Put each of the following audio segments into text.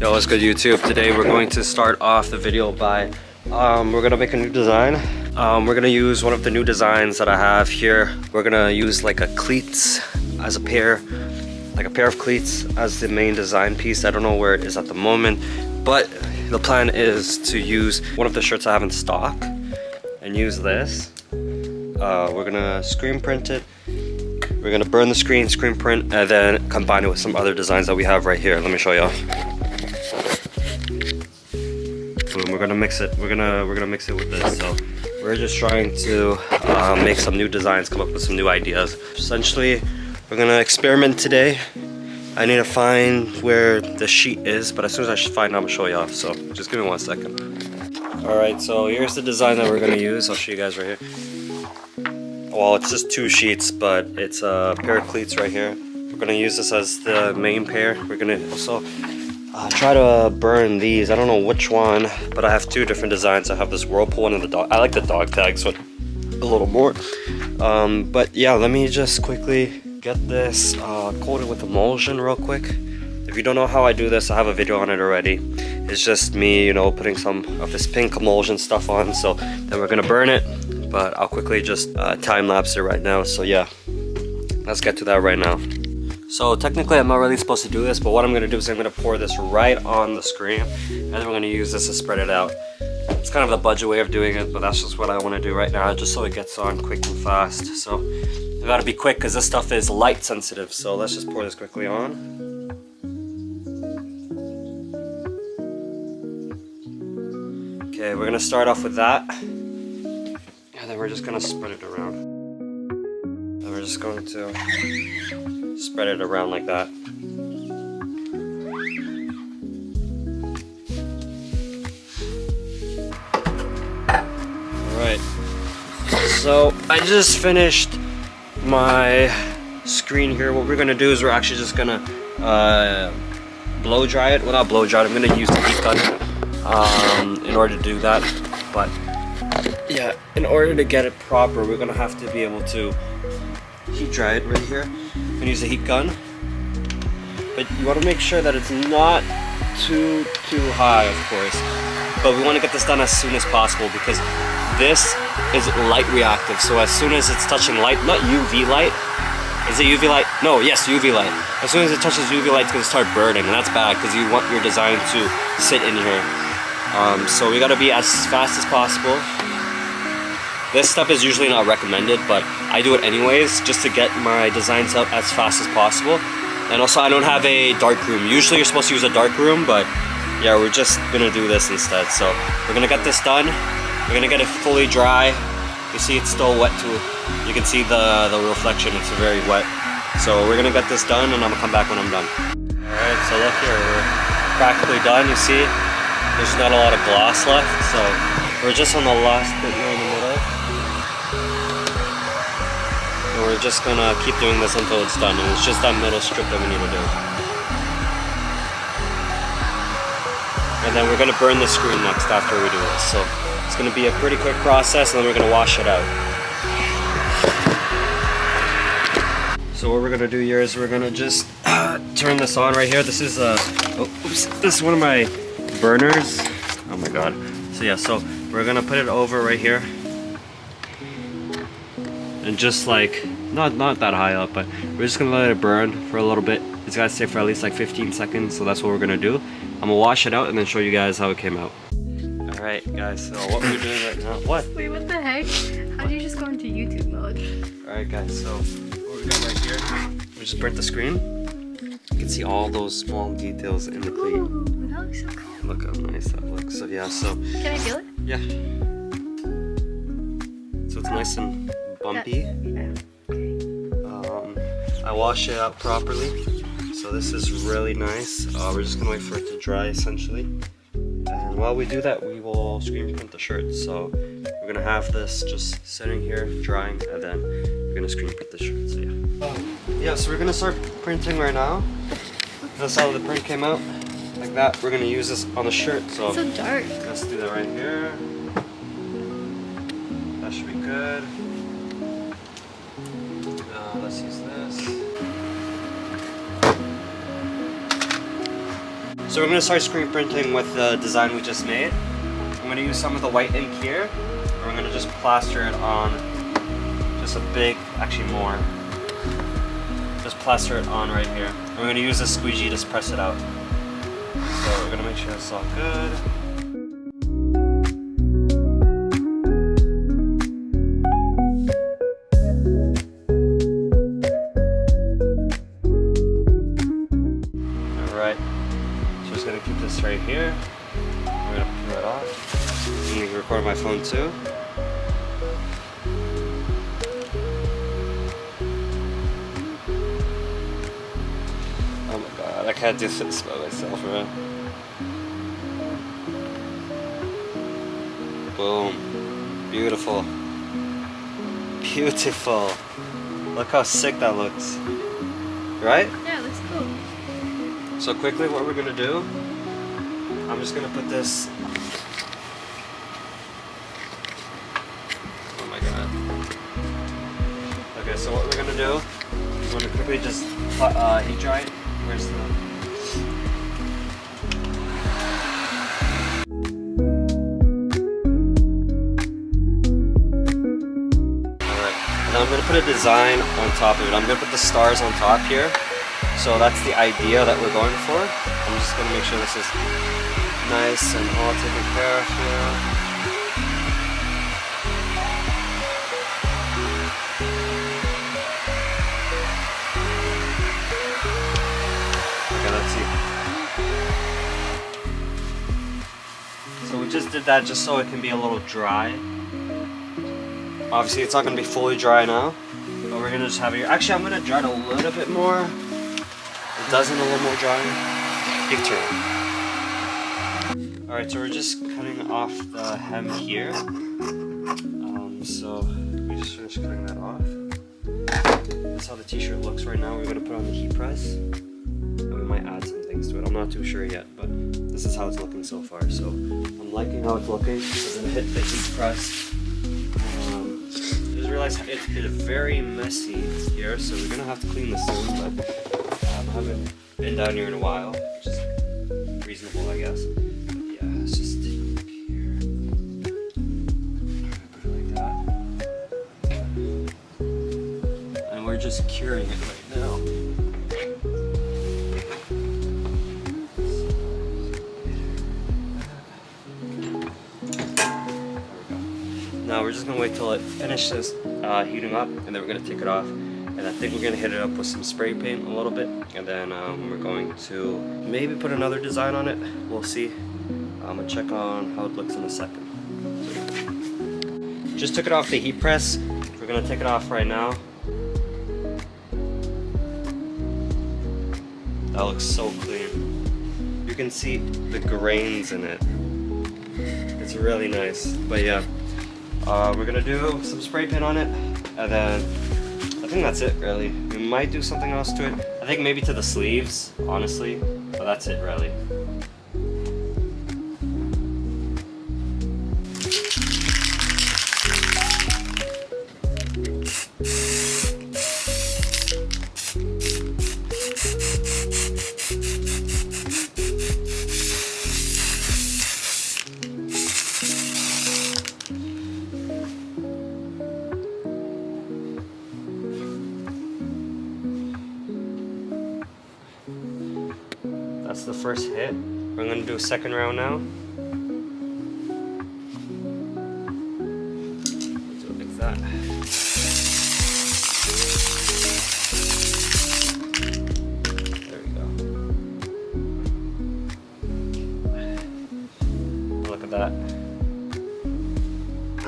Yo, what's good YouTube? Today we're going to start off the video by we're gonna make a new design. We're gonna use one of the new designs that I have here. We're gonna use like a cleats as a pair, like a pair of cleats as the main design piece. I don't know where it is at the moment, but the plan is to use one of the shirts I have in stock and use this. We're gonna screen print it. We're gonna burn the screen print, and then combine it with some other designs that we have right here. Let me show y'all. We're gonna mix it. We're gonna mix it with this. So we're just trying to make some new designs, come up with some new ideas. Essentially, we're gonna experiment today. I need to find where the sheet is, but as soon as I find it, I'm gonna show you off. So just give me 1 second. All right, so here's the design that we're gonna use. I'll show you guys right here. Well, it's just 2 sheets, but it's a pair of cleats right here. We're gonna use this as the main pair. We're gonna also try to burn these. I don't know which one, but I have 2 different designs. I have this whirlpool and the dog. I like the dog tag, so a little more. But yeah, let me just quickly get this coated with emulsion real quick. If you don't know how I do this, I have a video on it already. It's just me, you know, putting some of this pink emulsion stuff on. So then we're gonna burn it, but I'll quickly just time lapse it right now. So yeah, let's get to that right now. So technically I'm not really supposed to do this, but what I'm gonna do is I'm gonna pour this right on the screen, and then we're gonna use this to spread it out. It's kind of the budget way of doing it, but that's just what I wanna do right now, just so it gets on quick and fast. So I gotta be quick because this stuff is light sensitive. So let's just pour this quickly on. Okay, we're gonna start off with that, and then we're just gonna spread it around. And we're just going to spread it around like that. Alright, so I just finished my screen here. What we're gonna do is we're actually just gonna blow dry it. Well, not blow dry it, I'm gonna use the heat gun in order to do that. But yeah, in order to get it proper, we're gonna have to be able to heat dry it right here. I'm gonna use a heat gun, but you want to make sure that it's not too high, of course. But we want to get this done as soon as possible because this is light reactive. So as soon as it's touching light, not UV light. Is it UV light? No, yes, UV light. As soon as it touches UV light, it's gonna start burning, and that's bad because you want your design to sit in here. So we gotta be as fast as possible. This step is usually not recommended, but I do it anyways just to get my designs up as fast as possible. And also I don't have a dark room. Usually you're supposed to use a dark room, but yeah, we're just gonna do this instead. So we're gonna get this done. We're gonna get it fully dry. You see it's still wet too. You can see the reflection, it's very wet. So we're gonna get this done and I'm gonna come back when I'm done. Alright, so look here, we're practically done. You see, there's not a lot of gloss left. So we're just on the last bit here in the middle. And we're just gonna keep doing this until it's done, and it's just that middle strip that we need to do. And then we're gonna burn the screen next after we do this. So it's gonna be a pretty quick process, and then we're gonna wash it out. So what we're gonna do here is we're gonna just turn this on right here. This is this is one of my burners. Oh my god. So yeah, so we're gonna put it over right here. And just like, not that high up, but we're just gonna let it burn for a little bit. It's gotta stay for at least like 15 seconds, so that's what we're gonna do. I'm gonna wash it out and then show you guys how it came out. Alright guys, so what we're doing right now, what? Wait, what the heck? How'd you just go into YouTube mode? Alright guys, so what we got right here, we just burnt the screen. You can see all those small details in the cleat. Ooh, that looks so cool. Look how nice that looks. So yeah, so. Can I feel it? Yeah. So it's nice and bumpy. I wash it out properly, so this is really nice. We're just gonna wait for it to dry essentially, and while we do that we will screen print the shirt. So we're gonna have this just sitting here drying, and then we're gonna screen print the shirt. So yeah, so we're gonna start printing right now. That's how the print came out, like that. We're gonna use this on the shirt. So it's so dark. Let's do that right here. That should be good. Let's use this. So we're gonna start screen printing with the design we just made. I'm gonna use some of the white ink here, and we're gonna just plaster it on just a big, actually more. Just plaster it on right here. And we're gonna use a squeegee to press it out. So we're gonna make sure it's all good. Alright, so just gonna keep this right here. We're gonna peel it off. I'm gonna record my phone too. Oh my god, I can't do this by myself, man. Boom. Beautiful. Beautiful. Look how sick that looks. Right? Yeah, it looks cool. So quickly what we're gonna do, I'm just gonna put this. Oh my god. Okay, so what we're gonna do, we're gonna quickly just heat dry it. Where's the... I'm going to put a design on top of it. I'm going to put the stars on top here. So that's the idea that we're going for. I'm just going to make sure this is nice and all taken care of here. Okay, let's see. So we just did that just so it can be a little dry. Obviously, it's not going to be fully dry now, but we're going to just have it here. Actually, I'm going to dry it a little bit more. A dozen, a little more dry. Big turn. Alright, so we're just cutting off the hem here. So we just finished cutting that off. That's how the t-shirt looks right now. We're going to put on the heat press. And we might add some things to it. I'm not too sure yet, but this is how it's looking so far. So I'm liking how it's looking. We're going to hit the heat press. Realize it's very messy here, so we're gonna have to clean this soon, but I haven't been down here in a while, which is reasonable, I guess. But yeah, let's just take it here. Put it like that. And we're just curing it right now. Now we're just gonna wait till it finishes heating up, and then we're gonna take it off. And I think we're gonna hit it up with some spray paint a little bit, and then we're going to maybe put another design on it. We'll see. I'm gonna check on how it looks in a second. So, just took it off the heat press. We're gonna take it off right now. That looks so clean. You can see the grains in it. It's really nice. But yeah. We're gonna do some spray paint on it, and then I think that's it really. We might do something else to it. I think maybe to the sleeves, honestly, but that's it really. That's the first hit. We're going to do a second round now. Do it like that. There we go. Look at that.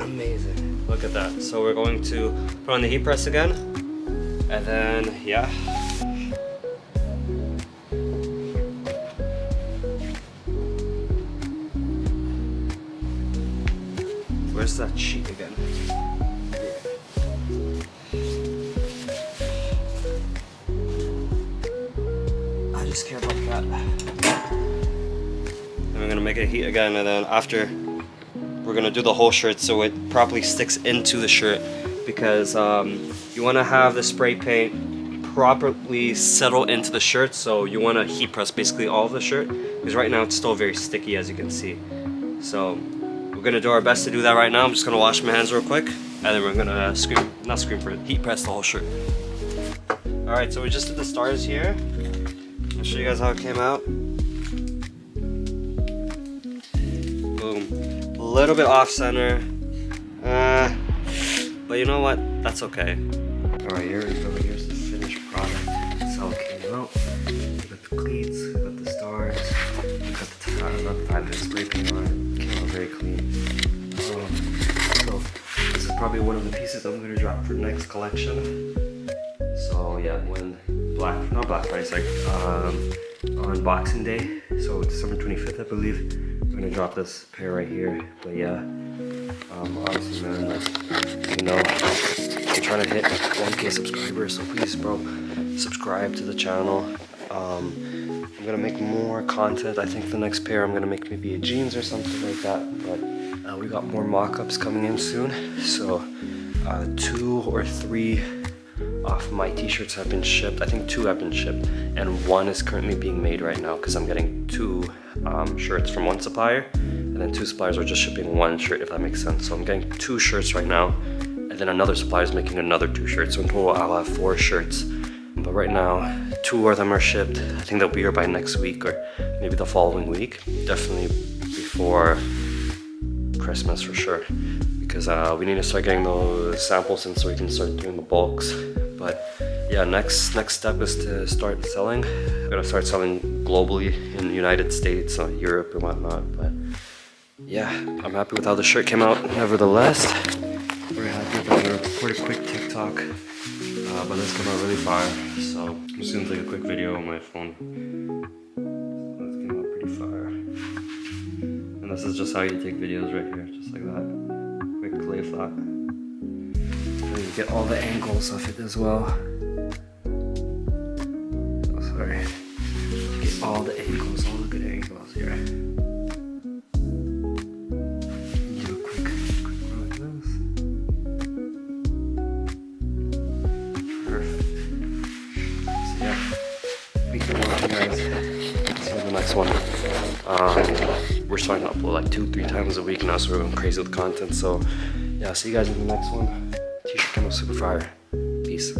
Amazing. Look at that. So we're going to put on the heat press again. And then, yeah. Where's that sheet again? I just care about that. And we're gonna make it heat again, and then after we're gonna do the whole shirt so it properly sticks into the shirt, because you wanna have the spray paint properly settle into the shirt, so you want to heat press basically all of the shirt, because right now it's still very sticky, as you can see. So we're gonna do our best to do that right now. I'm just gonna wash my hands real quick, and then we're gonna heat press the whole shirt. All right, so we just did the stars here. I'll show you guys how it came out. Boom. A little bit off center. But you know what? That's okay. Alright, here's the finished product. That's how it came out. We got the cleats, we got the stars, we got the tie, spray paint on it. Came out very clean. So this is probably one of the pieces I'm going to drop for next collection. So yeah, not Black Friday, it's like on Boxing Day. So December 25th, I believe. I'm going to drop this pair right here. But yeah. Obviously, man, like, you know, I'm trying to hit 1K subscribers, so please, bro, subscribe to the channel. I'm gonna make more content. I think the next pair I'm gonna make maybe a jeans or something like that, but we got more mock-ups coming in soon. So 2 or 3 of my t-shirts have been shipped. I think 2 have been shipped, and 1 is currently being made right now, because I'm getting 2 shirts from 1 supplier, and then 2 suppliers are just shipping 1 shirt, if that makes sense. So I'm getting 2 shirts right now, and then another supplier is making another 2 shirts. So in total, I'll have 4 shirts. But right now, 2 of them are shipped. I think they'll be here by next week or maybe the following week. Definitely before Christmas for sure, because we need to start getting those samples in so we can start doing the bulks. But yeah, next step is to start selling. I'm gonna start selling globally in the United States, Europe and whatnot. But yeah, I'm happy with how the shirt came out. Nevertheless, very happy about it. Recorded a quick TikTok, but this came out really fire. So I'm just gonna take a quick video on my phone. This came out pretty fire. And this is just how you take videos right here, just like that. Quick clay flat. And you get all the angles of it as well. Oh, sorry. You get all the angles, all the good angles here. Do a quick one like this. Perfect. So yeah, we can watch, guys. Let's do the next one. We're starting to upload like 2-3 times a week now, so we're going crazy with content. So yeah, see you guys in the next one. T-shirt came out super fire. Peace.